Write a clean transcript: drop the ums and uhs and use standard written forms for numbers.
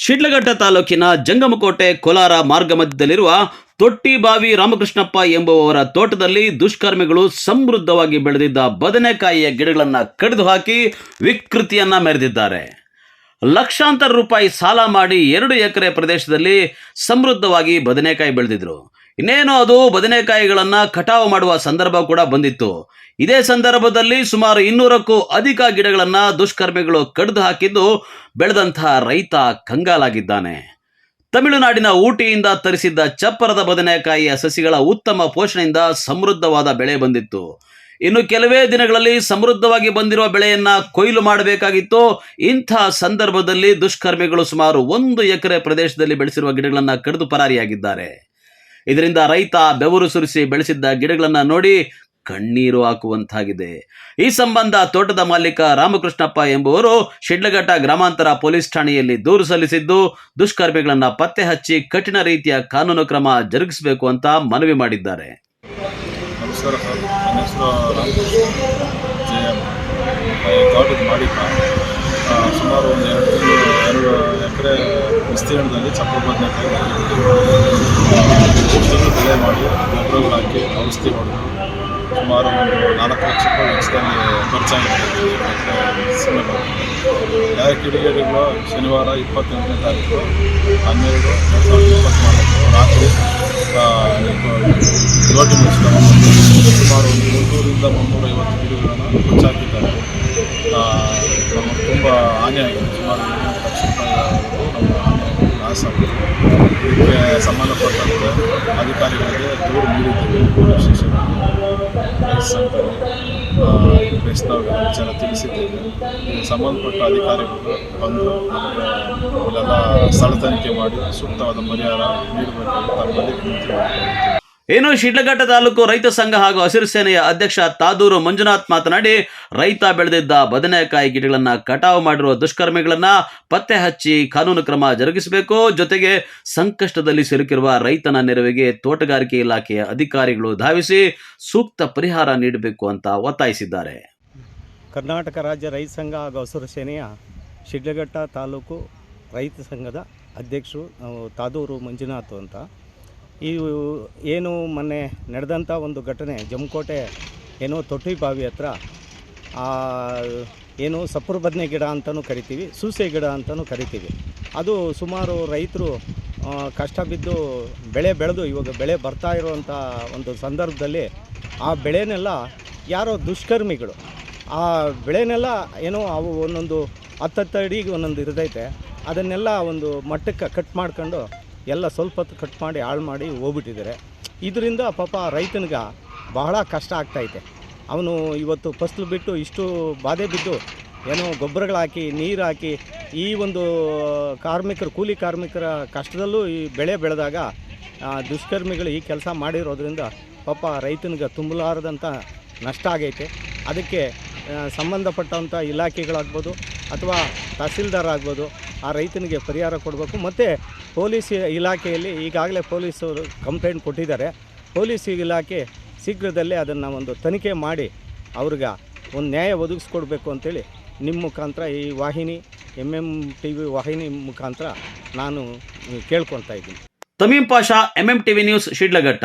ಶಿಡ್ಲಘಟ್ಟ ತಾಲೂಕಿನ ಜಂಗಮಕೋಟೆ ಕೋಲಾರ ಮಾರ್ಗ ಮಧ್ಯದಲ್ಲಿರುವ ತೊಟ್ಟಿಬಾವಿ ರಾಮಕೃಷ್ಣಪ್ಪ ಎಂಬುವವರ ತೋಟದಲ್ಲಿ ದುಷ್ಕರ್ಮಿಗಳು ಸಮೃದ್ಧವಾಗಿ ಬೆಳೆದಿದ್ದ ಬದನೆಕಾಯಿಯ ಗಿಡಗಳನ್ನು ಕಡಿದು ಹಾಕಿ ವಿಕೃತಿಯನ್ನ ಮೆರೆದಿದ್ದಾರೆ. ಲಕ್ಷಾಂತರ ರೂಪಾಯಿ ಸಾಲ ಮಾಡಿ 2 ಎಕರೆ ಪ್ರದೇಶದಲ್ಲಿ ಸಮೃದ್ಧವಾಗಿ ಬದನೆಕಾಯಿ ಬೆಳೆದಿದ್ರು. ಇನ್ನೇನು ಅದು ಬದನೆಕಾಯಿಗಳನ್ನು ಕಟಾವು ಮಾಡುವ ಸಂದರ್ಭ ಕೂಡ ಬಂದಿತ್ತು. ಇದೇ ಸಂದರ್ಭದಲ್ಲಿ ಸುಮಾರು 200ಕ್ಕೂ ಅಧಿಕ ಗಿಡಗಳನ್ನು ದುಷ್ಕರ್ಮಿಗಳು ಕಡಿದು ಹಾಕಿದ್ದು ಬೆಳೆದಂತಹ ರೈತ ಕಂಗಾಲಾಗಿದ್ದಾನೆ. ತಮಿಳುನಾಡಿನ ಊಟಿಯಿಂದ ತರಿಸಿದ್ದ ಚಪ್ಪರದ ಬದನೆಕಾಯಿಯ ಸಸಿಗಳ ಉತ್ತಮ ಪೋಷಣೆಯಿಂದ ಸಮೃದ್ಧವಾದ ಬೆಳೆ ಬಂದಿತ್ತು. ಇನ್ನು ಕೆಲವೇ ದಿನಗಳಲ್ಲಿ ಸಮೃದ್ಧವಾಗಿ ಬಂದಿರುವ ಬೆಳೆಯನ್ನ ಕೊಯ್ಲು ಮಾಡಬೇಕಾಗಿತ್ತು. ಇಂಥ ಸಂದರ್ಭದಲ್ಲಿ ದುಷ್ಕರ್ಮಿಗಳು ಸುಮಾರು 1 ಎಕರೆ ಪ್ರದೇಶದಲ್ಲಿ ಬೆಳೆಸಿರುವ ಗಿಡಗಳನ್ನು ಕಡಿದು ಪರಾರಿಯಾಗಿದ್ದಾರೆ. ಇದರಿಂದ ರೈತ ಬೆವರು ಸುರಿಸಿ ಬೆಳೆಸಿದ್ದ ಗಿಡಗಳನ್ನು ನೋಡಿ ಕಣ್ಣೀರು ಹಾಕುವಂತಾಗಿದೆ. ಈ ಸಂಬಂಧ ತೋಟದ ಮಾಲೀಕ ರಾಮಕೃಷ್ಣಪ್ಪ ಎಂಬುವರು ಶಿಡ್ಲಘಟ್ಟ ಗ್ರಾಮಾಂತರ ಪೊಲೀಸ್ ಠಾಣೆಯಲ್ಲಿ ದೂರು ಸಲ್ಲಿಸಿದ್ದು, ದುಷ್ಕರ್ಮಿಗಳನ್ನು ಪತ್ತೆ ಹಚ್ಚಿ ಕಠಿಣ ರೀತಿಯ ಕಾನೂನು ಕ್ರಮ ಜರುಗಿಸಬೇಕು ಅಂತ ಮನವಿ ಮಾಡಿದ್ದಾರೆ. ನಮಸ್ಕಾರ ಸರ್, ನನ್ನ ಹೆಸರು ರಾಮಕೃಷ್ಣ ಜೆ.ಎಂ. ತೋಟದ ಮಾಲೀಕ. ಸುಮಾರು ಒಂದು 2 ಎಕರೆ ವಿಸ್ತೀರ್ಣದಲ್ಲಿ ಚಪ್ಪರ ಬದನೆಕಾಯಿ ಬೆಳೆ ಮಾಡಿ ಗೊಬ್ಬರಗಳು ಹಾಕಿ ಔಷಧಿ ಹೊಡೆದು ಸುಮಾರು ಒಂದು 4 ಲಕ್ಷ ರೂಪಾಯಿ ವೆಚ್ಚದಲ್ಲಿ ಖರ್ಚಾಗಿರ್ತದೆ. ಯಾವ ಕಿಡಿಗೇಡಿಗಳು ಶನಿವಾರ 28ನೇ ತಾರೀಕು 12/2024 ರಾತ್ರಿ ದೋಟಿ ಮುಗಿಸ್ಕೊಂಡು ಸುಮಾರು 300ರಿಂದ 350 ಗಿಡಗಳನ್ನು ಮುಚ್ಚಾಕಿದ್ದಾರೆ. ನಮಗೆ ತುಂಬ ಹಾನಿಯಾಗಿದೆ. ಸುಮಾರು 2 ಲಕ್ಷ ರೂಪಾಯಿ ನಮ್ಮ ಹಾನಿ ಲಾಸ್ ಆಗಿದೆ. ಇದಕ್ಕೆ ಸಂಬಂಧಪಟ್ಟಂತೆ ಅಧಿಕಾರಿಗಳಿಗೆ ದೂರು ನೀಡಿದ್ದೇವೆ. ಪೊಲೀಸ್ ಸ್ಟೇಷನಲ್ಲಿ ರೈಸ್ ಅಂತೇಳಿ ಪ್ರಶ್ನೆಗಳ ವಿಚಾರ ತಿಳಿಸಿದ್ದೇವೆ. ಸಂಬಂಧಪಟ್ಟ ಅಧಿಕಾರಿಗಳು ಬಂದು ನಮಗೆ ಇಲ್ಲೆಲ್ಲ ಸ್ಥಳ ತನಿಖೆ ಮಾಡಿ ಸೂಕ್ತವಾದ ಪರಿಹಾರ ನೀಡಬೇಕಾಗಿ ತಮ್ಮಲ್ಲಿ ವಿನಂತಿ ಮಾಡಿಕೊಳ್ಳುತ್ತೇವೆ. ಏನು ಶಿಡ್ಲಘಟ್ಟ ತಾಲೂಕು ರೈತ ಸಂಘ ಹಾಗೂ ಹಸಿರು ಸೇನೆಯ ಅಧ್ಯಕ್ಷ ತಾದೂರು ಮಂಜುನಾಥ್ ಮಾತನಾಡಿ, ರೈತ ಬೆಳೆದಿದ್ದ ಬದನೆಕಾಯಿ ಗಿಡಗಳನ್ನು ಕಟಾವು ಮಾಡಿರುವ ದುಷ್ಕರ್ಮಿಗಳನ್ನ ಪತ್ತೆ ಹಚ್ಚಿ ಕಾನೂನು ಕ್ರಮ ಜರುಗಿಸಬೇಕು. ಜೊತೆಗೆ ಸಂಕಷ್ಟದಲ್ಲಿ ಸಿಲುಕಿರುವ ರೈತನ ನೆರವಿಗೆ ತೋಟಗಾರಿಕೆ ಇಲಾಖೆಯ ಅಧಿಕಾರಿಗಳು ಧಾವಿಸಿ ಸೂಕ್ತ ಪರಿಹಾರ ನೀಡಬೇಕು ಅಂತ ಒತ್ತಾಯಿಸಿದ್ದಾರೆ. ಕರ್ನಾಟಕ ರಾಜ್ಯ ರೈತ ಸಂಘ ಹಾಗೂ ಹಸಿರು ಸೇನೆಯ ಶಿಡ್ಲಘಟ್ಟ ತಾಲೂಕು ರೈತ ಸಂಘದ ಅಧ್ಯಕ್ಷರು ತಾದೂರು ಮಂಜುನಾಥ್ ಅಂತ. ಏನು ಮೊನ್ನೆ ನಡೆದಂಥ ಒಂದು ಘಟನೆ, ಜಮಕೋಟೆ ಏನೋ ತೊಟ್ಟಿಬಾವಿ ಹತ್ರ ಏನು ಸಪ್ಪರ ಬದನೆ ಗಿಡ ಅಂತಲೂ ಕರಿತೀವಿ, ಸೂಸೆ ಗಿಡ ಅಂತಲೂ ಕರಿತೀವಿ. ಅದು ಸುಮಾರು ರೈತರು ಕಷ್ಟ ಬಿದ್ದು ಬೆಳೆ ಬೆಳೆದು ಇವಾಗ ಬೆಳೆ ಬರ್ತಾ ಇರುವಂಥ ಒಂದು ಸಂದರ್ಭದಲ್ಲಿ ಆ ಬೆಳೆನೆಲ್ಲ ಯಾರೋ ದುಷ್ಕರ್ಮಿಗಳು ಆ ಬೆಳೆನೆಲ್ಲ ಏನೋ ಅವು ಒಂದೊಂದು 10 ಅಡಿಗೆ ಒಂದೊಂದು ಇರ್ತೈತೆ, ಅದನ್ನೆಲ್ಲ ಒಂದು ಮಟ್ಟಕ್ಕೆ ಕಟ್ ಮಾಡ್ಕೊಂಡು ಎಲ್ಲ ಸ್ವಲ್ಪ ಹೊತ್ತು ಕಟ್ ಮಾಡಿ ಹಾಳು ಮಾಡಿ ಹೋಗ್ಬಿಟ್ಟಿದ್ದಾರೆ. ಇದರಿಂದ ಪಾಪ ರೈತನಿಗೆ ಬಹಳ ಕಷ್ಟ ಆಗ್ತಾಯಿದೆ. ಅವನು ಇವತ್ತು ಫಸಲು ಬಿಟ್ಟು ಇಷ್ಟು ಬಾಧೆ ಬಿದ್ದು ಏನೋ ಗೊಬ್ಬರಗಳು ಹಾಕಿ ನೀರು ಹಾಕಿ ಈ ಒಂದು ಕೂಲಿ ಕಾರ್ಮಿಕರ ಕಷ್ಟದಲ್ಲೂ ಈ ಬೆಳೆ ಬೆಳೆದಾಗ ದುಷ್ಕರ್ಮಿಗಳು ಈ ಕೆಲಸ ಮಾಡಿರೋದ್ರಿಂದ ಪಾಪ ರೈತನಿಗೆ ತುಂಬಲಾರದಂಥ ನಷ್ಟ ಆಗೈತೆ. ಅದಕ್ಕೆ ಸಂಬಂಧಪಟ್ಟಂಥ ಇಲಾಖೆಗಳಾಗ್ಬೋದು ಅಥವಾ ತಹಸೀಲ್ದಾರ್ ಆಗ್ಬೋದು ಆ ರೈತನಿಗೆ ಪರಿಹಾರ ಕೊಡಬೇಕು. ಮತ್ತು ಪೊಲೀಸ್ ಇಲಾಖೆಯಲ್ಲಿ ಈಗಾಗಲೇ ಪೊಲೀಸರು ಕಂಪ್ಲೇಂಟ್ ಕೊಟ್ಟಿದ್ದಾರೆ. ಪೊಲೀಸ್ ಇಲಾಖೆ ಶೀಘ್ರದಲ್ಲೇ ಅದನ್ನು ಒಂದು ತನಿಖೆ ಮಾಡಿ ಅವ್ರಿಗೆ ಒಂದು ನ್ಯಾಯ ಒದಗಿಸ್ಕೊಡ್ಬೇಕು ಅಂತೇಳಿ ನಿಮ್ಮ ಮುಖಾಂತರ ಈ ವಾಹಿನಿ MM-TV ವಾಹಿನಿ ಮುಖಾಂತರ ನಾನು ಕೇಳ್ಕೊಳ್ತಾ ಇದ್ದೀನಿ. ತಮೀಂ ಪಾಷಾ, MM-TV ನ್ಯೂಸ್, ಶಿಡ್ಲಘಟ್ಟ.